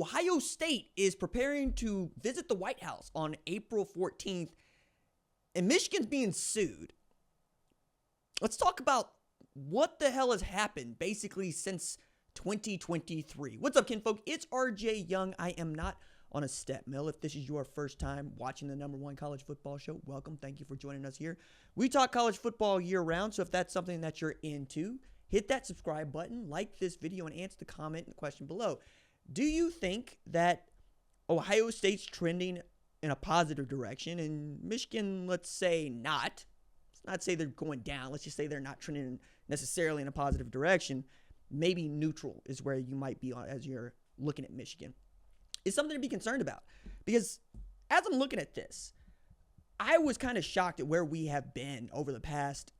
Ohio State is preparing to visit the White House on April 14th, and Michigan's being sued. Let's talk about what the hell has happened basically since 2023. What's up, kinfolk? It's RJ Young. I am not on a step mill. If this is your first time watching the #1 college football show, welcome. Thank you for joining us here. We talk college football year round, so if that's something that you're into, hit that subscribe button, like this video, and answer the comment and the question below. Do you think that Ohio State's trending in a positive direction and Michigan, let's say not? Let's not say they're going down. Let's just say they're not trending necessarily in a positive direction. Maybe neutral is where you might be as you're looking at Michigan. It's something to be concerned about, because as I'm looking at this, I was kind of shocked at where we have been over the past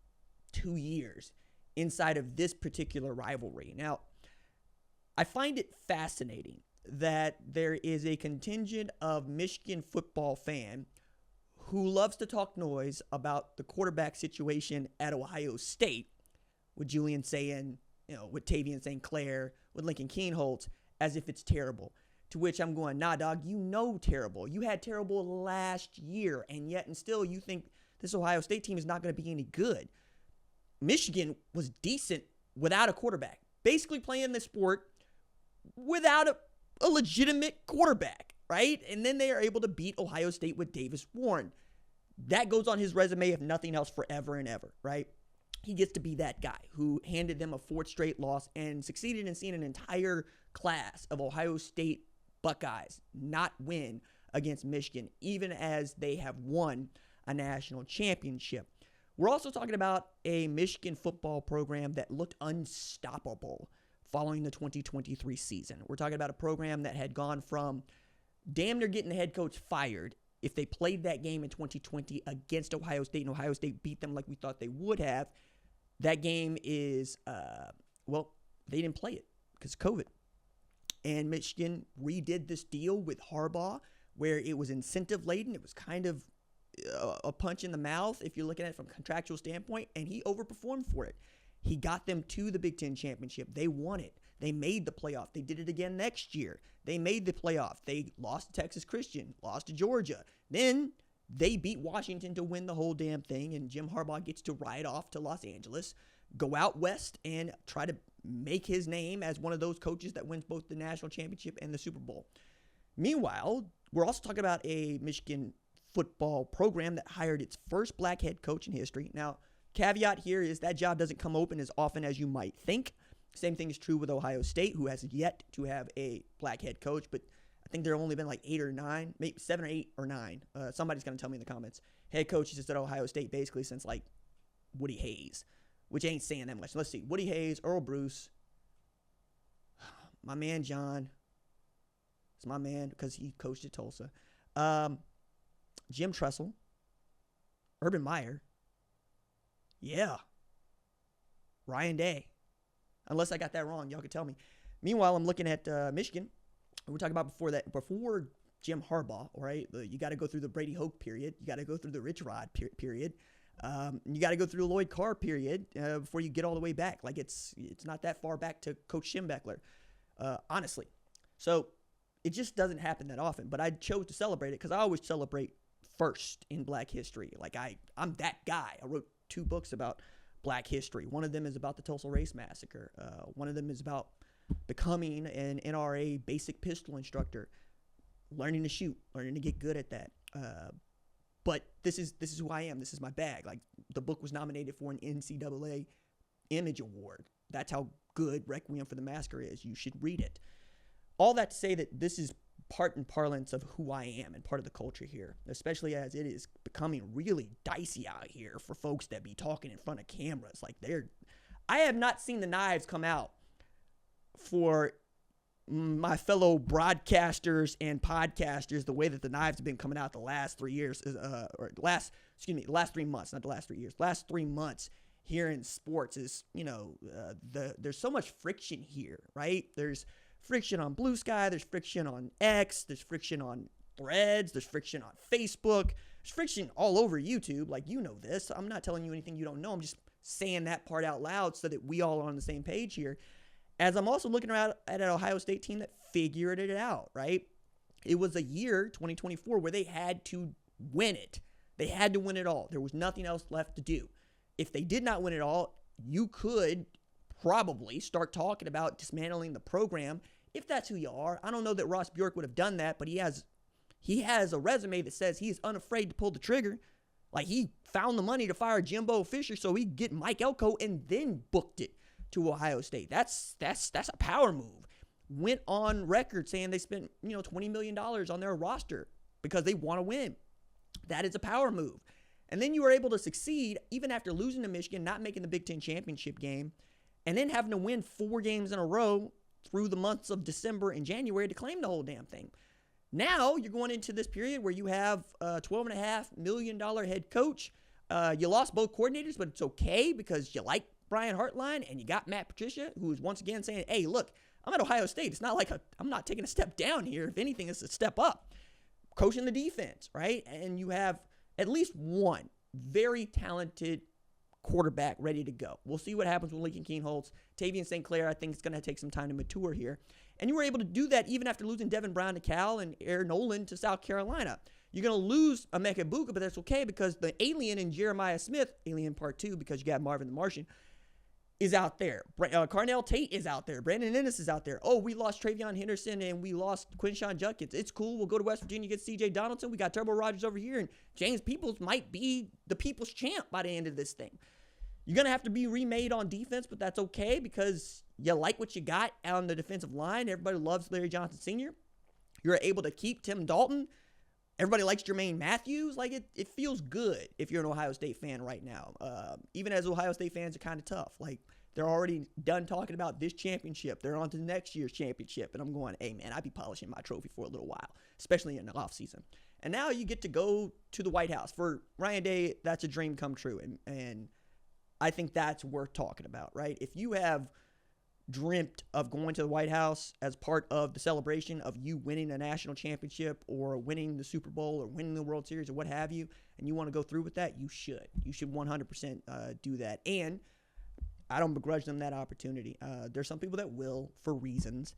2 years inside of this particular rivalry. Now, I find it fascinating that there is a contingent of Michigan football fan who loves to talk noise about the quarterback situation at Ohio State, with Julian saying, with Tavian St. Clair, with Lincoln Keenholz, as if it's terrible. To which I'm going, nah, dog, terrible. You had terrible last year, and yet and still you think this Ohio State team is not going to be any good. Michigan was decent without a quarterback, basically playing the sport without a legitimate quarterback, right? And then they are able to beat Ohio State with Davis Warren. That goes on his resume, if nothing else, forever and ever, right? He gets to be that guy who handed them a 4th straight loss and succeeded in seeing an entire class of Ohio State Buckeyes not win against Michigan, even as they have won a national championship. We're also talking about a Michigan football program that looked unstoppable following the 2023 season. We're talking about a program that had gone from damn near getting the head coach fired if they played that game in 2020 against Ohio State, and Ohio State beat them like we thought they would have. That game is, they didn't play it because of COVID. And Michigan redid this deal with Harbaugh where it was incentive-laden. It was kind of a punch in the mouth if you're looking at it from a contractual standpoint, and he overperformed for it. He got them to the Big Ten championship. They won it. They made the playoff. They did it again next year. They made the playoff. They lost to Texas Christian, lost to Georgia. Then they beat Washington to win the whole damn thing, and Jim Harbaugh gets to ride off to Los Angeles, go out west, and try to make his name as one of those coaches that wins both the national championship and the Super Bowl. Meanwhile, we're also talking about a Michigan football program that hired its first black head coach in history. Now, caveat here is that job doesn't come open as often as you might think. Same thing is true with Ohio State, who has yet to have a black head coach, but I think there have only been like 8 or 9, maybe 7 or 8 or 9. Somebody's going to tell me in the comments. Head coaches at Ohio State basically since like Woody Hayes, which ain't saying that much. Let's see. Woody Hayes, Earl Bruce, my man John. It's my man because he coached at Tulsa. Jim Tressel, Urban Meyer. Yeah. Ryan Day. Unless I got that wrong, y'all can tell me. Meanwhile, I'm looking at Michigan. We're talking about before Jim Harbaugh, right? You got to go through the Brady Hoke period. You got to go through the Rich Rod period. You got to go through the Lloyd Carr period before you get all the way back. Like it's not that far back to Coach Schembechler, honestly. So it just doesn't happen that often. But I chose to celebrate it because I always celebrate first in Black history. Like I'm that guy. I wrote 2 books about Black history. One of them is about the Tulsa Race Massacre. One of them is about becoming an NRA basic pistol instructor, learning to shoot, learning to get good at that. But this is who I am. This is my bag. Like the book was nominated for an NCAA Image Award. That's how good Requiem for the Massacre is. You should read it. All that to say that this is part and parlance of who I am and part of the culture here, especially as it is becoming really dicey out here for folks that be talking in front of cameras. Like I have not seen the knives come out for my fellow broadcasters and podcasters the way that the knives have been coming out the last 3 years, the last 3 months, not the last 3 years, last 3 months here in sports is, there's so much friction here, right? There's friction on Blue Sky, there's friction on X, there's friction on Threads, there's friction on Facebook, there's friction all over YouTube. Like, you know this. I'm not telling you anything you don't know. I'm just saying that part out loud so that we all are on the same page here. As I'm also looking around at an Ohio State team that figured it out, right? It was a year, 2024, where they had to win it. They had to win it all. There was nothing else left to do. If they did not win it all, you could probably start talking about dismantling the program if that's who you are. I don't know that Ross Bjork would have done that, but he has a resume that says he is unafraid to pull the trigger. Like, he found the money to fire Jimbo Fisher so he could get Mike Elko and then booked it to Ohio State. That's a power move. Went on record saying they spent, $20 million on their roster because they want to win. That is a power move. And then you were able to succeed even after losing to Michigan, not making the Big Ten championship game, and then having to win 4 games in a row through the months of December and January to claim the whole damn thing. Now you're going into this period where you have a $12.5 million head coach. You lost both coordinators, but it's okay because you like Brian Hartline and you got Matt Patricia, who is once again saying, hey, look, I'm at Ohio State. It's not like I'm not taking a step down here. If anything, it's a step up. Coaching the defense, right? And you have at least one very talented quarterback ready to go. We'll see what happens with Lincoln Keenholz. Tavian St. Clair, I think it's going to take some time to mature here. And you were able to do that even after losing Devin Brown to Cal and Aaron Nolan to South Carolina. You're going to lose Emeka Egbuka, but that's okay because the alien in Jeremiah Smith, alien part 2 because you got Marvin the Martian, is out there. Carnell Tate is out there. Brandon Ennis is out there. Oh, we lost Travion Henderson and we lost Quinshawn Judkins. It's cool. We'll go to West Virginia, get C.J. Donaldson. We got Turbo Rogers over here, and James Peoples might be the people's champ by the end of this thing. You're going to have to be remade on defense, but that's okay because you like what you got on the defensive line. Everybody loves Larry Johnson Sr. You're able to keep Tim Dalton. Everybody likes Jermaine Matthews. Like, it feels good if you're an Ohio State fan right now. Even as Ohio State fans are kind of tough. Like, they're already done talking about this championship. They're on to next year's championship. And I'm going, hey, man, I'd be polishing my trophy for a little while, especially in the offseason. And now you get to go to the White House. For Ryan Day, that's a dream come true. And I think that's worth talking about, right? If you have dreamt of going to the White House as part of the celebration of you winning a national championship or winning the Super Bowl or winning the World Series or what have you, and you want to go through with that, you should. You should 100% do that. And I don't begrudge them that opportunity. There's some people that will for reasons,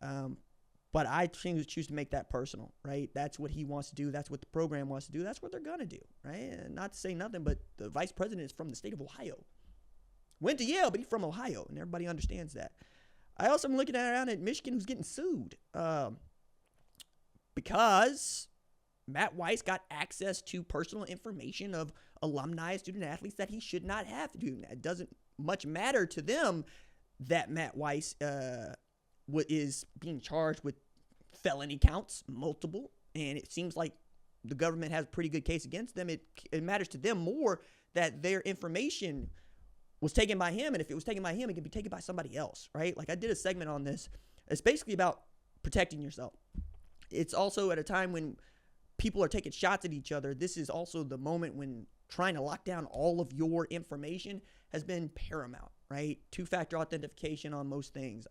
but I choose to make that personal, right? That's what he wants to do. That's what the program wants to do. That's what they're going to do, right? And not to say nothing, but the vice president is from the state of Ohio. Went to Yale, but he's from Ohio, and everybody understands that. I also am looking around at Michigan, who's getting sued because Matt Weiss got access to personal information of alumni, student athletes that he should not have to do. It doesn't much matter to them that Matt Weiss is being charged with felony counts, multiple, and it seems like the government has a pretty good case against them. It matters to them more that their information was taken by him, and if it was taken by him, it could be taken by somebody else, right? Like, I did a segment on this. It's basically about protecting yourself. It's also at a time when people are taking shots at each other. This is also the moment when trying to lock down all of your information has been paramount, right? 2-factor authentication on most things.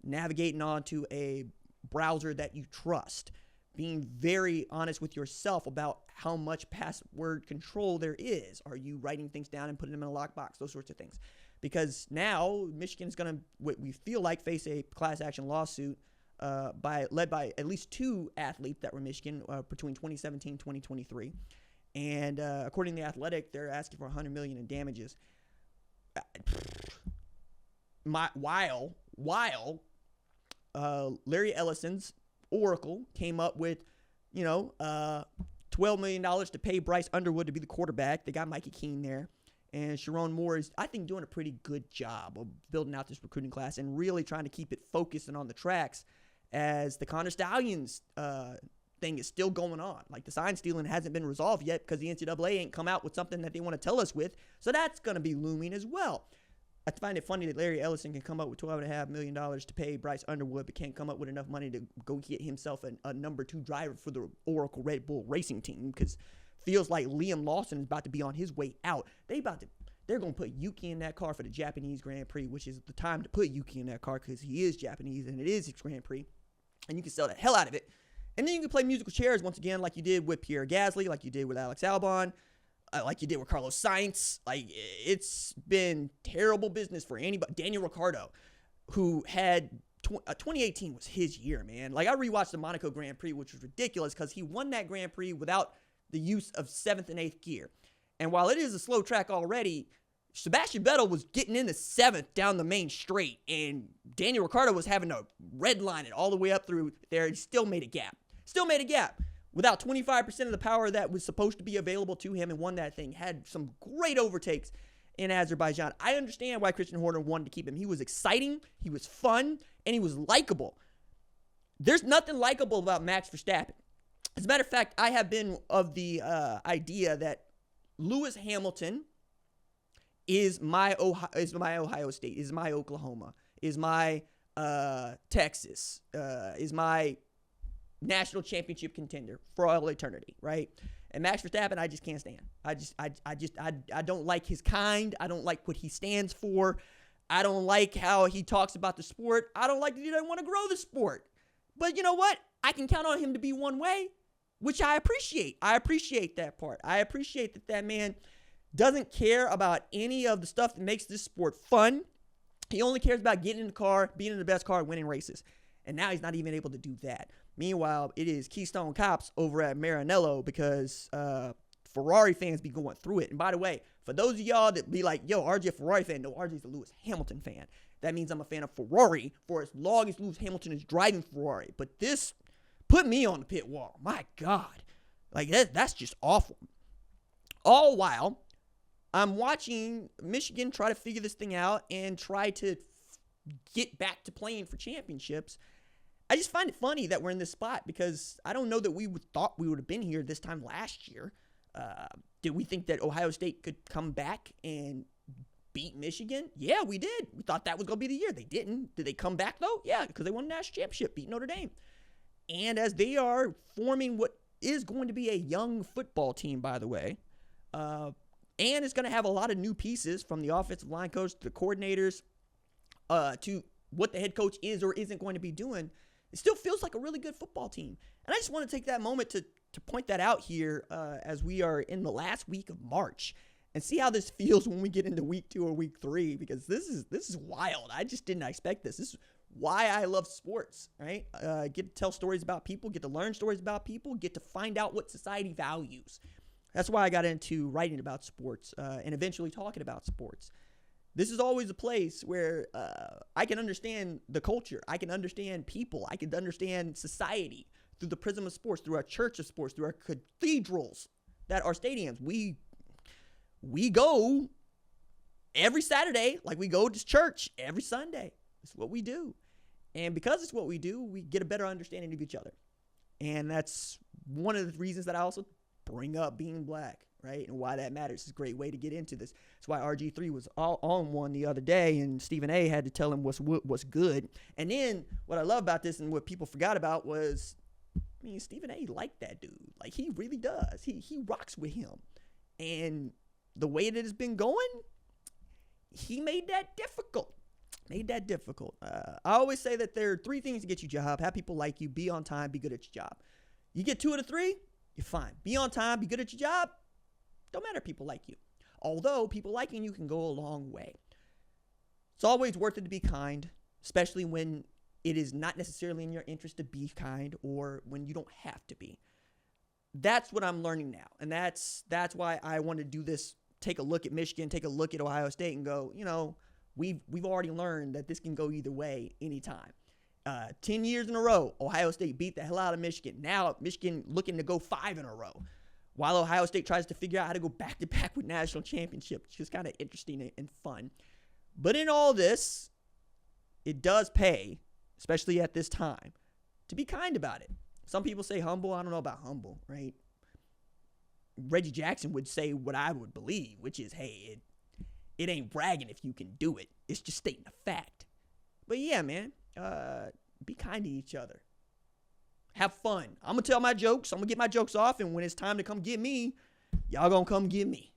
Navigating onto a browser that you trust. Being very honest with yourself about how much password control there is. Are you writing things down and putting them in a lockbox? Those sorts of things. Because now Michigan is going to, what we feel like, face a class action lawsuit led by at least 2 athletes that were Michigan between 2017 and 2023. And according to The Athletic, they're asking for $100 million in damages. While Larry Ellison's Oracle came up with, $12 million to pay Bryce Underwood to be the quarterback. They got Mikey Keene there. And Sharon Moore is, I think, doing a pretty good job of building out this recruiting class and really trying to keep it focused and on the tracks as the Connor Stallions thing is still going on. Like, the sign stealing hasn't been resolved yet because the NCAA ain't come out with something that they want to tell us with. So that's going to be looming as well. I find it funny that Larry Ellison can come up with $12.5 million to pay Bryce Underwood, but can't come up with enough money to go get himself a number 2 driver for the Oracle Red Bull racing team, because feels like Liam Lawson is about to be on his way out. They're going to put Yuki in that car for the Japanese Grand Prix, which is the time to put Yuki in that car because he is Japanese and it is his Grand Prix, and you can sell the hell out of it. And then you can play musical chairs once again, like you did with Pierre Gasly, like you did with Alex Albon, like you did with Carlos Sainz. Like, it's been terrible business for anybody. Daniel Ricciardo, who had 2018 was his year, man. Like, I rewatched the Monaco Grand Prix, which was ridiculous because he won that Grand Prix without the use of 7th and 8th gear. And while it is a slow track already, Sebastian Vettel was getting into 7th down the main straight, and Daniel Ricciardo was having to redline it all the way up through there. He still made a gap. Without 25% of the power that was supposed to be available to him, and won that thing. Had some great overtakes in Azerbaijan. I understand why Christian Horner wanted to keep him. He was exciting, he was fun, and he was likable. There's nothing likable about Max Verstappen. As a matter of fact, I have been of the idea that Lewis Hamilton is my Ohio State, is my Oklahoma, is my Texas, is my national championship contender for all eternity, right? And Max Verstappen, I just can't stand. I don't like his kind. I don't like what he stands for. I don't like how he talks about the sport. I don't like that he doesn't want to grow the sport. But you know what? I can count on him to be one way, which I appreciate. I appreciate that part. I appreciate that man doesn't care about any of the stuff that makes this sport fun. He only cares about getting in the car, being in the best car, winning races. And now he's not even able to do that. Meanwhile, it is Keystone Cops over at Maranello because Ferrari fans be going through it. And by the way, for those of y'all that be like, yo, RJ a Ferrari fan, no, RJ's a Lewis Hamilton fan. That means I'm a fan of Ferrari for as long as Lewis Hamilton is driving Ferrari. But this put me on the pit wall. My God. Like, that's just awful. All while I'm watching Michigan try to figure this thing out and try to get back to playing for championships. I just find it funny that we're in this spot because I don't know that we thought we would have been here this time last year. Did we think that Ohio State could come back and beat Michigan? Yeah, we did. We thought that was going to be the year. They didn't. Did they come back, though? Yeah, because they won the national championship, beat Notre Dame. And as they are forming what is going to be a young football team, by the way, and it's going to have a lot of new pieces from the offensive line coach to the coordinators to what the head coach is or isn't going to be doing, it still feels like a really good football team. And I just want to take that moment to point that out here as we are in the last week of March and see how this feels when we get into week 2 or week 3, because this is wild. I just didn't expect this. This is why I love sports, right? Get to tell stories about people, get to learn stories about people, get to find out what society values. That's why I got into writing about sports and eventually talking about sports. This is always a place where I can understand the culture. I can understand people. I can understand society through the prism of sports, through our church of sports, through our cathedrals that are stadiums. We go every Saturday like we go to church every Sunday. It's what we do. And because it's what we do, we get a better understanding of each other. And that's one of the reasons that I also bring up being black, right? And why that matters. It's a great way to get into this. That's why RG3 was all on one the other day, and Stephen A had to tell him what's good. And then what I love about this and what people forgot about was, I mean, Stephen A liked that dude. Like, he really does. He rocks with him. And the way that it's been going, he made that difficult. I always say that there are 3 things to get you a job. Have people like you, be on time, be good at your job. You get 2 of the 3, you're fine. Be on time, be good at your job. Don't matter if people like you. Although people liking you can go a long way. It's always worth it to be kind, especially when it is not necessarily in your interest to be kind or when you don't have to be. That's what I'm learning now. And that's why I want to do this. Take a look at Michigan, take a look at Ohio State and go, you know, we've already learned that this can go either way anytime. 10 years in a row, Ohio State beat the hell out of Michigan. Now Michigan looking to go 5 in a row, while Ohio State tries to figure out how to go back-to-back with national championships, which is kind of interesting and fun. But in all this, it does pay, especially at this time, to be kind about it. Some people say humble. I don't know about humble, right? Reggie Jackson would say what I would believe, which is, hey, it ain't bragging if you can do it. It's just stating a fact. But yeah, man, be kind to each other. Have fun. I'm going to tell my jokes. I'm going to get my jokes off, and when it's time to come get me, y'all going to come get me.